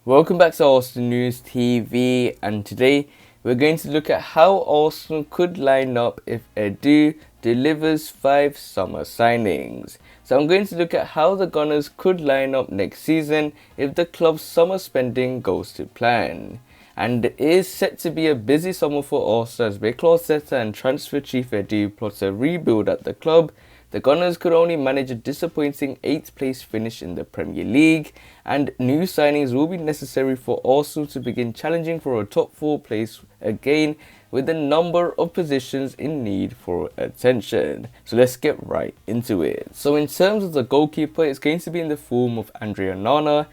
Welcome back to Arsenal News TV, and today we're going to look at how Arsenal could line up if Edu delivers 5 summer signings. So I'm going to look at how the Gunners could line up next season if the club's summer spending goes to plan. And it is set to be a busy summer for Arsenal as Mikel Arteta and transfer chief Edu plots a rebuild at the club. The Gunners could only manage a disappointing 8th place finish in the Premier League, and new signings will be necessary for Arsenal to begin challenging for a top 4 place again, with a number of positions in need for attention. So let's get right into it. So in terms of the goalkeeper, it's going to be in the form of Andre Onana.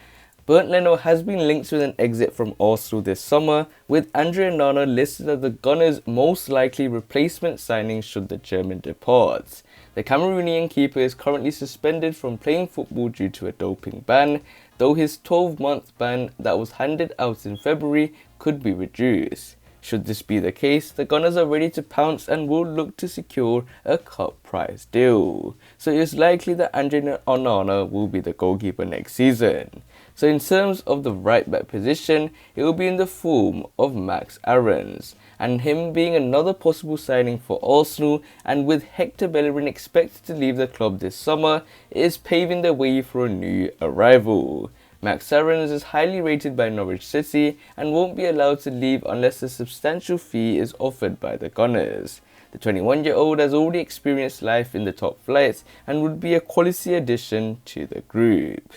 Bernd Leno has been linked with an exit from Arsenal this summer, with Andre Onana listed as the Gunners' most likely replacement signing should the German depart. The Cameroonian keeper is currently suspended from playing football due to a doping ban, though his 12-month ban that was handed out in February could be reduced. Should this be the case, the Gunners are ready to pounce and will look to secure a cut price deal. So it is likely that Andre Onana will be the goalkeeper next season. So in terms of the right back position, it will be in the form of Max Aarons, and him being another possible signing for Arsenal, and with Hector Bellerin expected to leave the club this summer, it is paving the way for a new arrival. Max Aarons is highly rated by Norwich City and won't be allowed to leave unless a substantial fee is offered by the Gunners. The 21-year-old has already experienced life in the top flights and would be a quality addition to the group.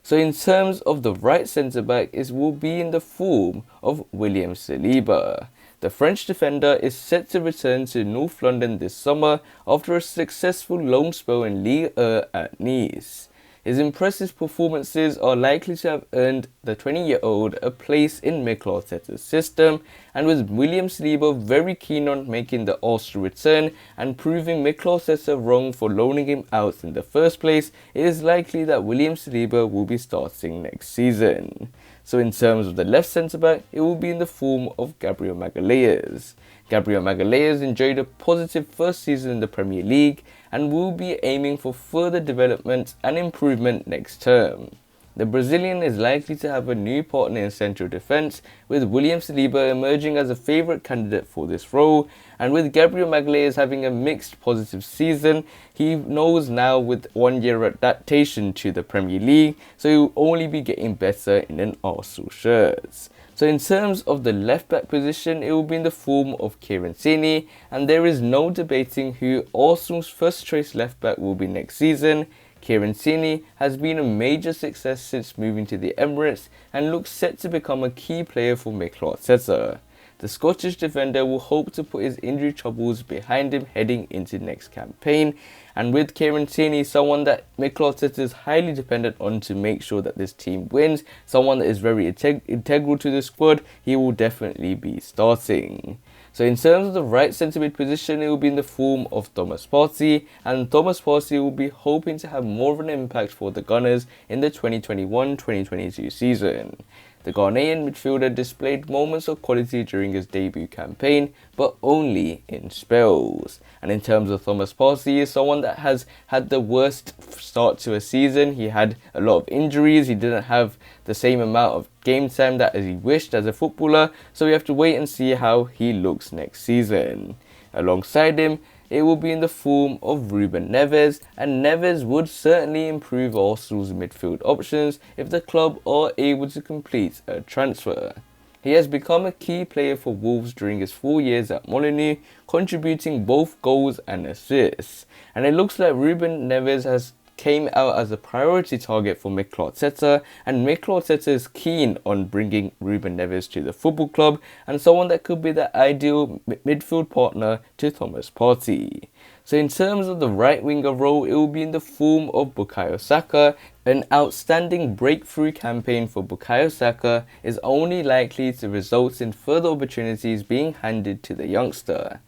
So in terms of the right centre-back, it will be in the form of William Saliba. The French defender is set to return to North London this summer after a successful loan spell in Ligue 1 at Nice. His impressive performances are likely to have earned the 20-year-old a place in Mikel Arteta's system, and with William Saliba very keen on making the Arsenal return and proving Mikel Arteta wrong for loaning him out in the first place, it is likely that William Saliba will be starting next season. So in terms of the left centre-back, it will be in the form of Gabriel Magalhaes. Gabriel Magalhaes enjoyed a positive first season in the Premier League and will be aiming for further development and improvement next term. The Brazilian is likely to have a new partner in central defence, with William Saliba emerging as a favourite candidate for this role, and with Gabriel Magalhaes having a mixed positive season, he knows now with 1 year adaptation to the Premier League, so he will only be getting better in an Arsenal shirt. So in terms of the left back position, it will be in the form of Kieran Tierney, and there is no debating who Arsenal's first choice left back will be next season. Kieran Tierney has been a major success since moving to the Emirates and looks set to become a key player for Mikel Arteta. The Scottish defender will hope to put his injury troubles behind him heading into next campaign, and with Kieran Tierney, someone that Mikel Arteta is highly dependent on to make sure that this team wins, someone that is very integral to the squad, he will definitely be starting. So in terms of the right centre-mid position, it will be in the form of Thomas Partey, and Thomas Partey will be hoping to have more of an impact for the Gunners in the 2021-2022 season. The Ghanaian midfielder displayed moments of quality during his debut campaign, but only in spells. And in terms of Thomas Partey, he is someone that has had the worst start to a season. He had a lot of injuries, he didn't have the same amount of game time that as he wished as a footballer, so we have to wait and see how he looks next season. Alongside him, it will be in the form of Ruben Neves, and Neves would certainly improve Arsenal's midfield options if the club are able to complete a transfer. He has become a key player for Wolves during his 4 years at Molineux, contributing both goals and assists, and it looks like Ruben Neves came out as a priority target for Mikel Arteta, and Mikel Arteta is keen on bringing Ruben Neves to the football club, and someone that could be the ideal midfield partner to Thomas Partey. So in terms of the right winger role, it will be in the form of Bukayo Saka. An outstanding breakthrough campaign for Bukayo Saka is only likely to result in further opportunities being handed to the youngster.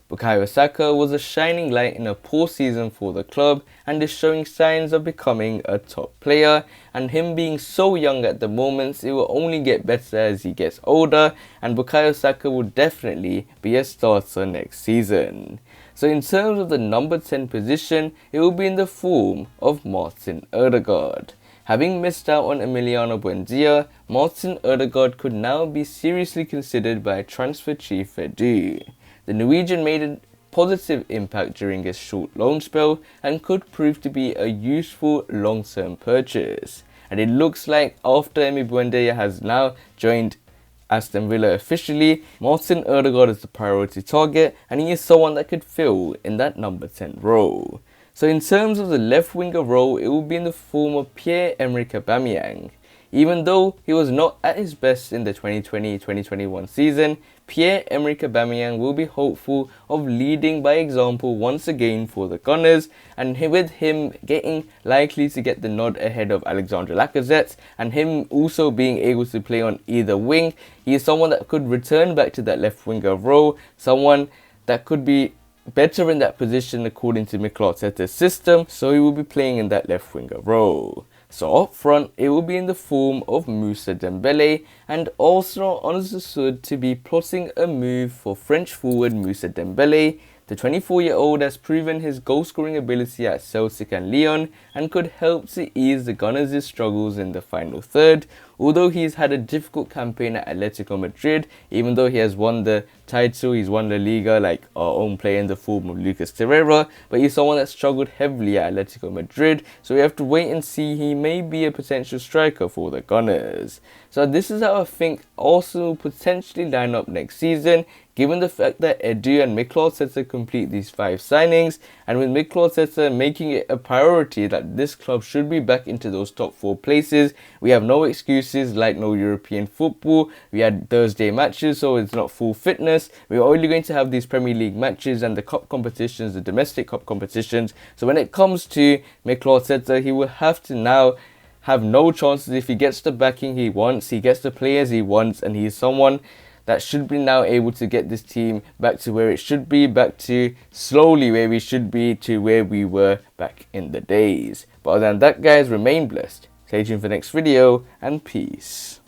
Bukayo Saka was a shining light in a poor season for the club and is showing signs of becoming a top player, and him being so young at the moment, it will only get better as he gets older, and Bukayo Saka will definitely be a starter next season. So in terms of the number 10 position, it will be in the form of Martin Odegaard. Having missed out on Emiliano Buendia, Martin Odegaard could now be seriously considered by transfer chief Edu. The Norwegian made a positive impact during his short loan spell and could prove to be a useful long-term purchase. And it looks like after Emi Buendia has now joined Aston Villa officially, Martin Odegaard is the priority target and he is someone that could fill in that number 10 role. So in terms of the left winger role, it will be in the form of Pierre-Emerick Aubameyang. Even though he was not at his best in the 2020-2021 season, Pierre-Emerick Aubameyang will be hopeful of leading by example once again for the Gunners, and with him likely to get the nod ahead of Alexandre Lacazette, and him also being able to play on either wing, he is someone that could return back to that left winger role, someone that could be better in that position according to Mikel Arteta's system, so he will be playing in that left winger role. So up front, it will be in the form of Musa Dembele, and Arsenal understood to be plotting a move for French forward Moussa Dembele. The 24-year-old has proven his goal-scoring ability at Celtic and Lyon and could help to ease the Gunners' struggles in the final third. Although he's had a difficult campaign at Atlético Madrid, even though he has won the title, he's won La Liga like our own player in the form of Lucas Torreira, but he's someone that struggled heavily at Atlético Madrid, so we have to wait and see. He may be a potential striker for the Gunners. So this is how I think Arsenal potentially line up next season, given the fact that Edu and Mikel Arteta complete these 5 signings, and with Mikel Arteta making it a priority that this club should be back into those top 4 places. We have no excuses like no European football. We had Thursday matches, so it's not full fitness. We're only going to have these Premier League matches and the cup competitions, the domestic cup competitions. So when it comes to Mikel Arteta, he will have to now have no chances if he gets the backing he wants, he gets the players he wants, and he's someone that should be now able to get this team back to where it should be, back to slowly where we should be to where we were back in the days. But other than that, guys, remain blessed. Stay tuned for the next video, and peace.